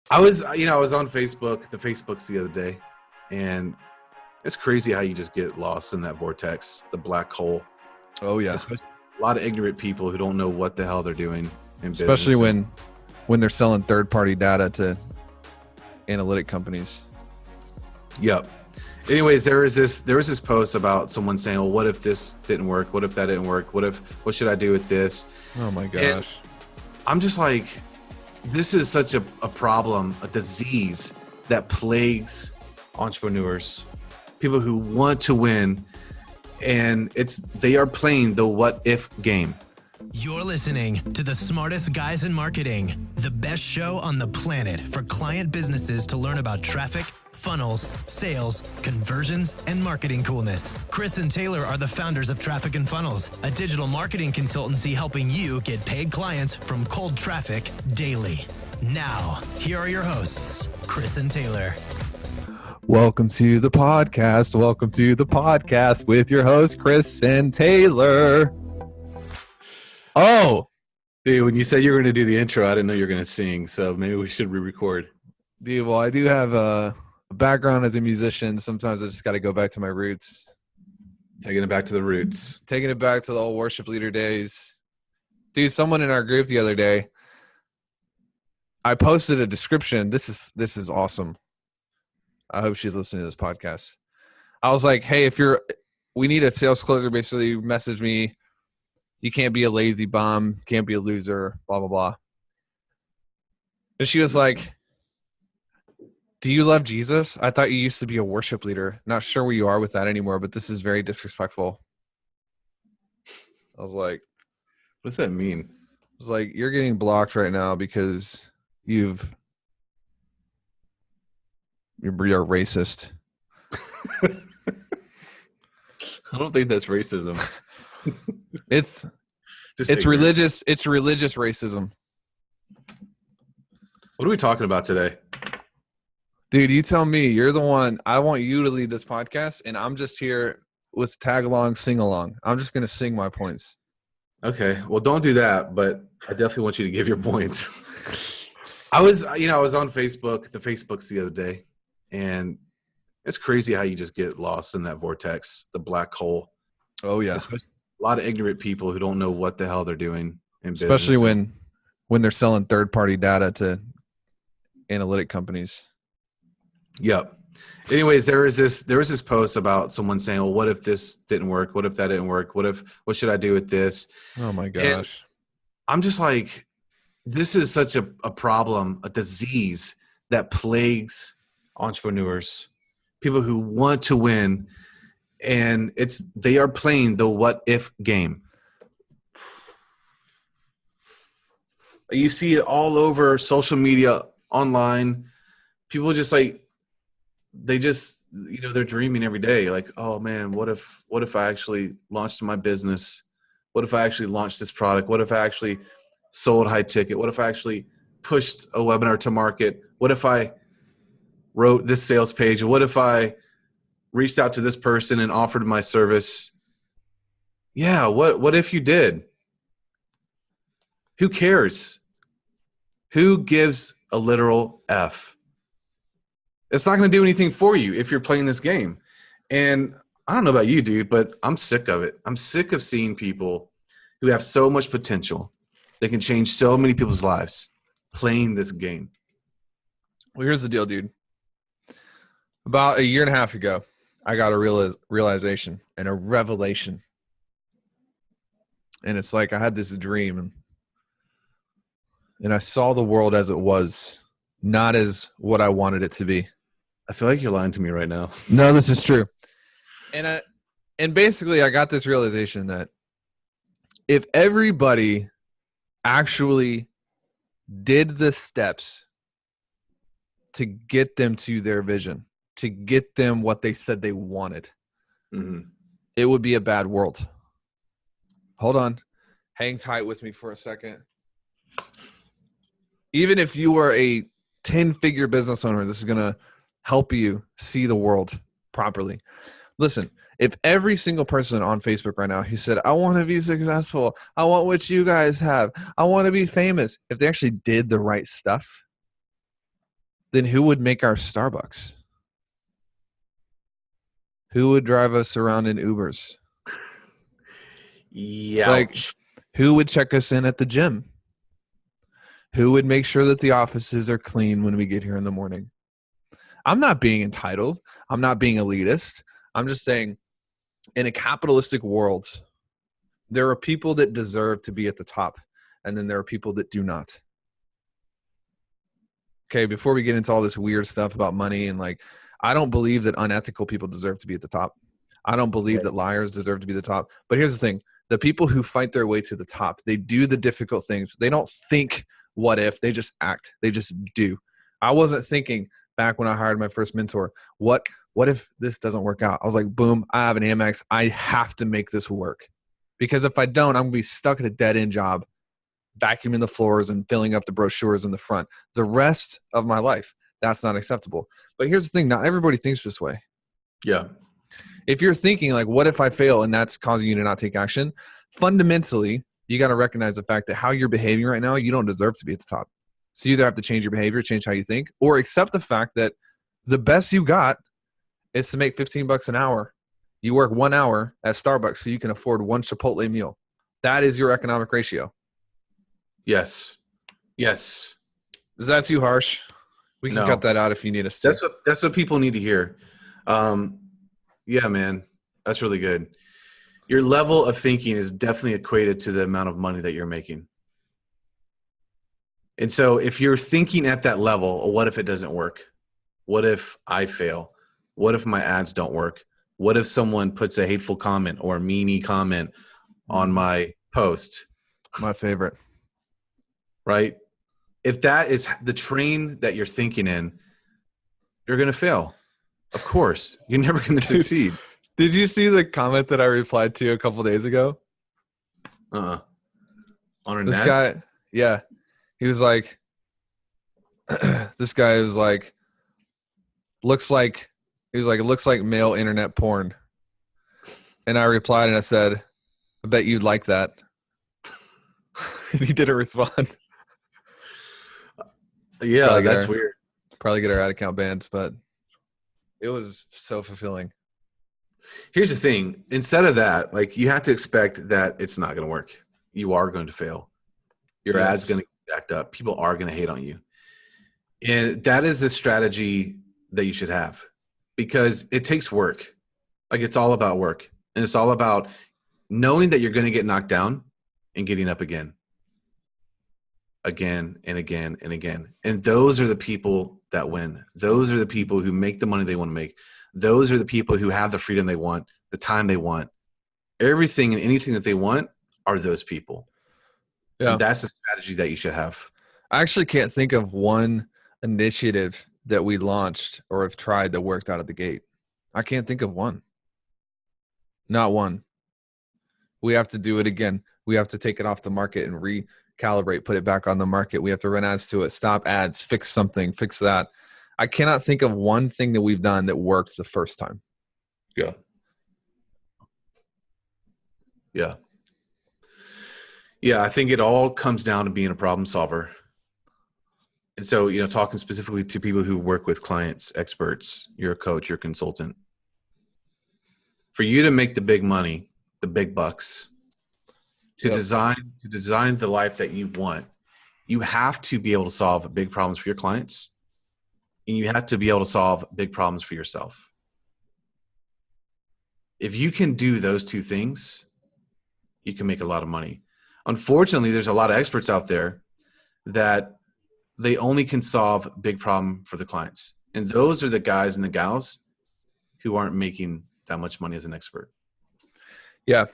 I was on Facebook, the Facebooks the other day, and it's crazy how you just get lost in that vortex, the black hole. Oh yeah. Especially a lot of ignorant people who don't know what the hell they're doing in Especially business. when they're selling third-party data to analytic companies. Yep. Anyways, there was this post about someone saying, "Well, what if this didn't work? What if that didn't work? What should I do with this?" Oh my gosh. And I'm just like, this is such a problem, a disease that plagues entrepreneurs, people who want to win, and they are playing the what if game. You're listening to the smartest guys in marketing, the best show on the planet for client businesses to learn about traffic, funnels, sales, conversions, and marketing coolness. Chris and Taylor are the founders of Traffic and Funnels, a digital marketing consultancy helping you get paid clients from cold traffic daily. Now, here are your hosts, Chris and Taylor. Welcome to the podcast. Welcome to the podcast with your hosts, Chris and Taylor. Oh, Dude, when you said you were going to do the intro, I didn't know you were going to sing, so maybe we should re-record. dude, well, I do have a background as a musician. Sometimes I just got to go back to my roots. Taking it back to the roots. Taking it back to the old worship leader days. Dude, someone in our group the other day, I posted a description. This is awesome. I hope she's listening to this podcast. I was like, hey, we need a sales closer, basically message me. You can't be a lazy bum, can't be a loser, blah, blah, blah. And she was like, do you love Jesus? I thought you used to be a worship leader. Not sure where you are with that anymore, but this is very disrespectful. I was like, what does that mean? You're getting blocked right now because you're racist. I don't think that's racism. It's religious. It's religious racism. What are we talking about today? Dude, you tell me. You're the one. I want you to lead this podcast, and I'm just here with tag along, sing along. I'm just going to sing my points. Okay. Well, don't do that, but I definitely want you to give your points. I was on Facebook, the Facebooks the other day, and it's crazy how you just get lost in that vortex, the black hole. Oh yeah. Especially a lot of ignorant people who don't know what the hell they're doing in business. Especially when they're selling third-party data to analytic companies. Yep. Anyways, there was this post about someone saying, "Well, what if this didn't work? What if that didn't work? What should I do with this?" Oh my gosh. And I'm just like, this is such a problem, a disease that plagues entrepreneurs, people who want to win, and they are playing the what if game. You see it all over social media, online. People just they're dreaming every day. Like, oh man, what if I actually launched my business? What if I actually launched this product? What if I actually sold high ticket? What if I actually pushed a webinar to market? What if I wrote this sales page? What if I reached out to this person and offered my service? Yeah, what if you did? Who cares? Who gives a literal F? It's not going to do anything for you if you're playing this game. And I don't know about you, dude, but I'm sick of it. I'm sick of seeing people who have so much potential. They can change so many people's lives playing this game. Well, here's the deal, dude. About a year and a half ago, I got a realization and a revelation. And it's like I had this dream, and I saw the world as it was, not as what I wanted it to be. I feel like you're lying to me right now. No, this is true. And basically I got this realization that if everybody actually did the steps to get them to their vision, to get them what they said they wanted, it would be a bad world. Hold on. Hang tight with me for a second. Even if you were a 10-figure business owner, this is going to help you see the world properly. Listen, if every single person on Facebook right now who said, I want to be successful, I want what you guys have, I want to be famous, if they actually did the right stuff, then who would make our Starbucks? Who would drive us around in Ubers? Yeah. Like, who would check us in at the gym? Who would make sure that the offices are clean when we get here in the morning? I'm not being entitled. I'm not being elitist. I'm just saying, in a capitalistic world, there are people that deserve to be at the top, and then there are people that do not. Okay, before we get into all this weird stuff about money and like, I don't believe that unethical people deserve to be at the top. I don't believe that liars deserve to be the top. But here's the thing. The people who fight their way to the top, they do the difficult things. They don't think what if, they just act. They just do. I wasn't thinking back when I hired my first mentor, what if this doesn't work out? I was like, boom, I have an Amex. I have to make this work. Because if I don't, I'm going to be stuck at a dead-end job, vacuuming the floors and filling up the brochures in the front. The rest of my life, that's not acceptable. But here's the thing. Not everybody thinks this way. Yeah. If you're thinking like, what if I fail and that's causing you to not take action? Fundamentally, you got to recognize the fact that how you're behaving right now, you don't deserve to be at the top. So you either have to change your behavior, change how you think, or accept the fact that the best you got is to make $15 an hour. You work 1 hour at Starbucks so you can afford one Chipotle meal. That is your economic ratio. Yes. Yes. Is that too harsh? We can cut that out if you need us to. That's what people need to hear. Yeah, man, that's really good. Your level of thinking is definitely equated to the amount of money that you're making. And so if you're thinking at that level, what if it doesn't work? What if I fail? What if my ads don't work? What if someone puts a hateful comment or a meanie comment on my post? My favorite. Right? If that is the train that you're thinking in, you're going to fail. Of course. You're never going to succeed. Did you see the comment that I replied to a couple days ago? On a This net? guy, yeah. He was like, this guy is like, it looks like male internet porn. And I replied and I said, I bet you'd like that. And he didn't respond. Yeah, that's weird. Probably get our ad account banned, but it was so fulfilling. Here's the thing. Instead of that, like, you have to expect that it's not going to work. You are going to fail. Your ad's going to get jacked up. People are going to hate on you. And that is the strategy that you should have, because it takes work. Like, it's all about work. And it's all about knowing that you're going to get knocked down and getting up again and again and again. And those are the people that win. Those are the people who make the money they want to make. Those are the people who have the freedom they want, the time they want. Everything and anything that they want are those people. Yeah. And that's the strategy that you should have. I actually can't think of one initiative that we launched or have tried that worked out of the gate. I can't think of one. Not one. We have to do it again. We have to take it off the market and recalibrate, put it back on the market. We have to run ads to it, stop ads, fix something, fix that. I cannot think of one thing that we've done that worked the first time. Yeah. Yeah. Yeah, I think it all comes down to being a problem solver. And so, you know, talking specifically to people who work with clients, experts, you're a coach, you're a consultant. For you to make the big money, the big bucks, to design the life that you want, you have to be able to solve big problems for your clients, and you have to be able to solve big problems for yourself. If you can do those two things, you can make a lot of money. Unfortunately, there's a lot of experts out there that they only can solve big problem for the clients. And those are the guys and the gals who aren't making that much money as an expert. Yeah.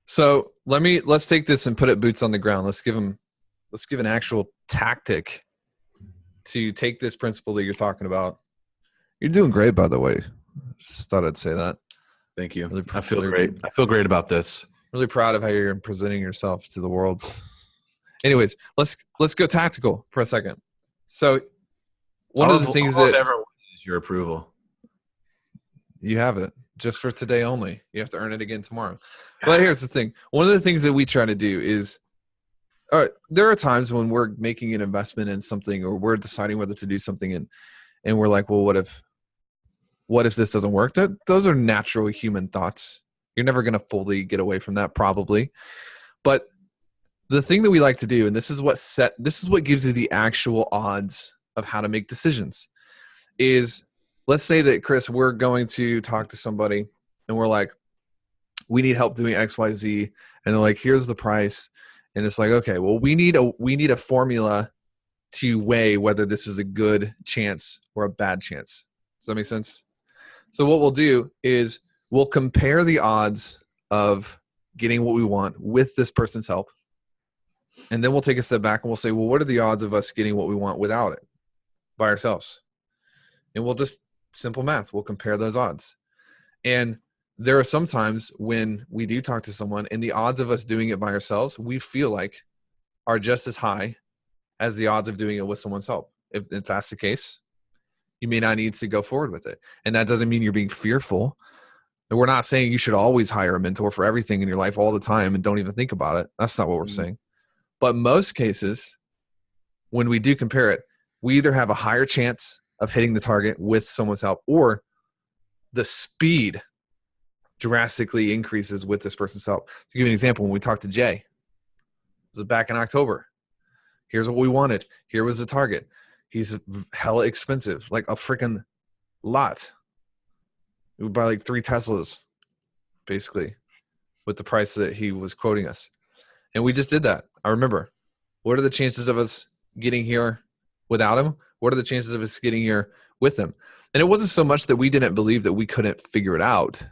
So let's take this and put it boots on the ground. Let's give an actual tactic to take this principle that you're talking about. You're doing great, by the way. Just thought I'd say that. Thank you. I feel great. I feel great about this. Really proud of how you're presenting yourself to the world. Anyways, let's go tactical for a second. So one of the things that ever is your approval. You have it just for today only. You have to earn it again tomorrow. But here's the thing. One of the things that we try to do is, there are times when we're making an investment in something or we're deciding whether to do something, and and we're like, well, what if this doesn't work? Those are natural human thoughts. You're never going to fully get away from that, probably. But the thing that we like to do, and this is what gives you the actual odds of how to make decisions, is let's say that, Chris, we're going to talk to somebody and we're like, we need help doing XYZ. And they're like, here's the price. And it's like, okay, well, we need a formula to weigh whether this is a good chance or a bad chance. Does that make sense? So what we'll do is we'll compare the odds of getting what we want with this person's help. And then we'll take a step back and we'll say, well, what are the odds of us getting what we want without it by ourselves? And we'll just simple math. We'll compare those odds. And there are some times when we do talk to someone and the odds of us doing it by ourselves, we feel like are just as high as the odds of doing it with someone's help. If that's the case, you may not need to go forward with it. And that doesn't mean you're being fearful. And we're not saying you should always hire a mentor for everything in your life all the time and don't even think about it. That's not what we're saying. But most cases, when we do compare it, we either have a higher chance of hitting the target with someone's help, or the speed drastically increases with this person's help. To give you an example, when we talked to Jay, it was back in October. Here's what we wanted. Here was the target. He's hella expensive, like a freaking lot. We would buy like 3 Teslas, basically, with the price that he was quoting us. And we just did that. I remember. What are the chances of us getting here without him? What are the chances of us getting here with him? And it wasn't so much that we didn't believe that we couldn't figure it out,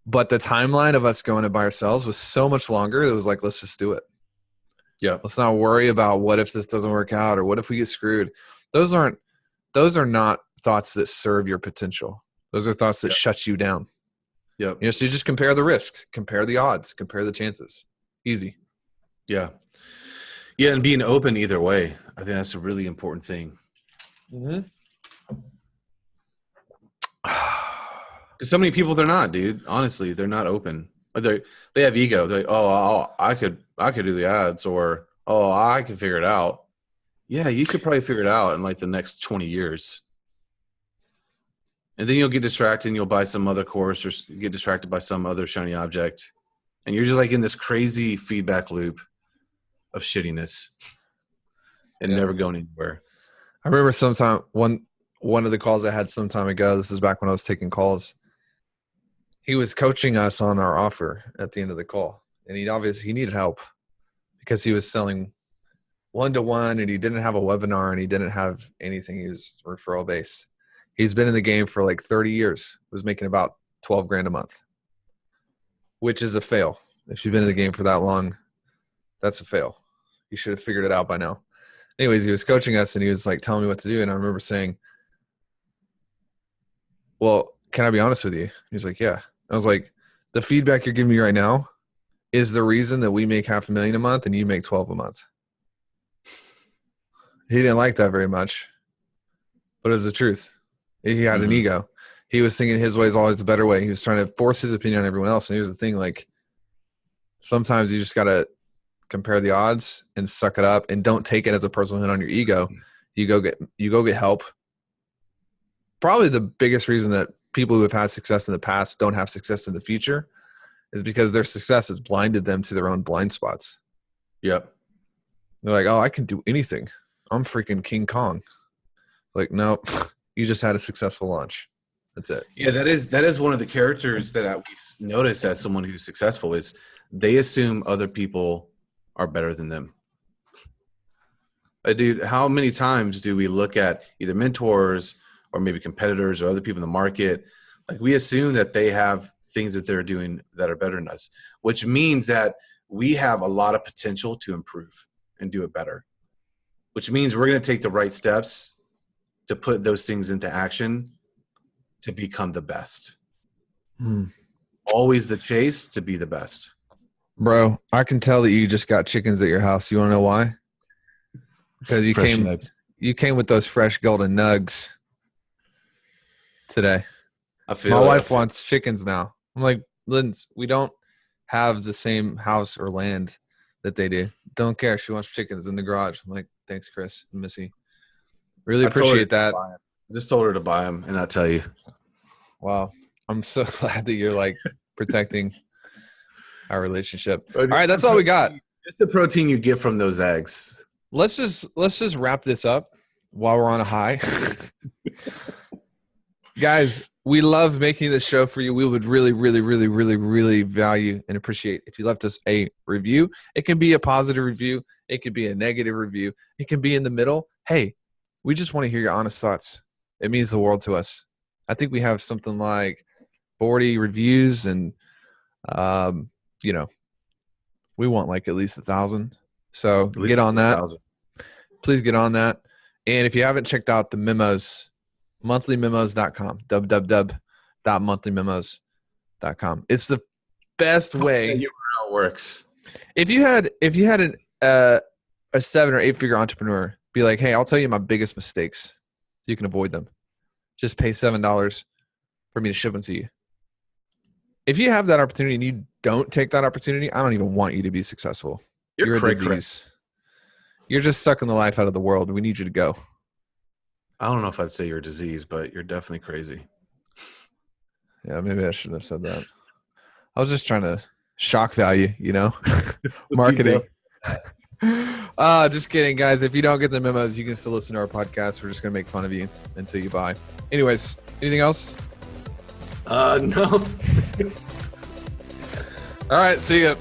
but the timeline of us going it by ourselves was so much longer. It was like, let's just do it. Yeah. Let's not worry about what if this doesn't work out or what if we get screwed. Those are not thoughts that serve your potential. Those are thoughts that shut you down. Yeah. So you just compare the risks, compare the odds, compare the chances. Easy. Yeah. Yeah. And being open either way. I think that's a really important thing. Mm-hmm. So many people, they're not, dude. Honestly, they're not open. They have ego. They're like, oh, I could do the ads, or oh, I can figure it out. Yeah, you could probably figure it out in like the next 20 years. And then you'll get distracted and you'll buy some other course or get distracted by some other shiny object. And you're just like in this crazy feedback loop of shittiness and never going anywhere. I remember sometime one of the calls I had some time ago, this is back when I was taking calls, he was coaching us on our offer at the end of the call. And he needed help because he was selling one-to-one and he didn't have a webinar and he didn't have anything. He was referral based. He's been in the game for like 30 years. Was making about 12 grand a month, which is a fail. If you've been in the game for that long, that's a fail. You should have figured it out by now. Anyways, he was coaching us and he was like telling me what to do. And I remember saying, well, can I be honest with you? He was like, yeah. I was like, the feedback you're giving me right now is the reason that we make $500,000 a month and you make 12 a month. He didn't like that very much, but it's the truth. He had an ego. He was thinking his way is always the better way. He was trying to force his opinion on everyone else. And here's the thing, like, sometimes you just got to compare the odds and suck it up and don't take it as a personal hit on your ego. You go get help. Probably the biggest reason that people who have had success in the past don't have success in the future is because their success has blinded them to their own blind spots. Yep. They're like, oh, I can do anything. I'm freaking King Kong. Like, nope. You just had a successful launch. That's it. Yeah, that is one of the characters that I notice as someone who's successful is they assume other people are better than them. Dude, how many times do we look at either mentors or maybe competitors or other people in the market? Like, we assume that they have things that they're doing that are better than us, which means that we have a lot of potential to improve and do it better, which means we're going to take the right steps to put those things into action to become the best. Always the chase to be the best. Bro, I can tell that you just got chickens at your house. You want to know why? Because you came with those fresh golden nugs today. My wife wants chickens now. I'm like, Linz, we don't have the same house or land that they do. Don't care. She wants chickens in the garage. I'm like, thanks, Chris and Missy. Really I told her appreciate to that. buy 'em. I just told her to buy them, and I'll tell you. Wow. I'm so glad that you're like protecting our relationship. All right, that's all we got. Just the protein you get from those eggs. Let's just wrap this up while we're on a high. Guys, we love making this show for you. We would really, really, really, really, really value and appreciate if you left us a review. It can be a positive review. It could be a negative review. It can be in the middle. Hey, we just want to hear your honest thoughts. It means the world to us. I think we have something like 40 reviews, and we want like at least 1,000. So get on that. 1,000. Please get on that. And if you haven't checked out the memos, monthlymemos.com, www.monthlymemos.com. It's the best way. How it works. If you had a 7 or 8 figure entrepreneur, be like, hey, I'll tell you my biggest mistakes so you can avoid them. Just pay $7 for me to ship them to you. If you have that opportunity and you don't take that opportunity, I don't even want you to be successful. You're a disease. You're just sucking the life out of the world. We need you to go. I don't know if I'd say you're a disease, but you're definitely crazy. Yeah, maybe I shouldn't have said that. I was just trying to shock value, marketing. Just kidding, guys. If you don't get the memos, you can still listen to our podcast. We're just going to make fun of you until you buy. Anyways, anything else? No. All right. See ya.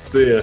See ya.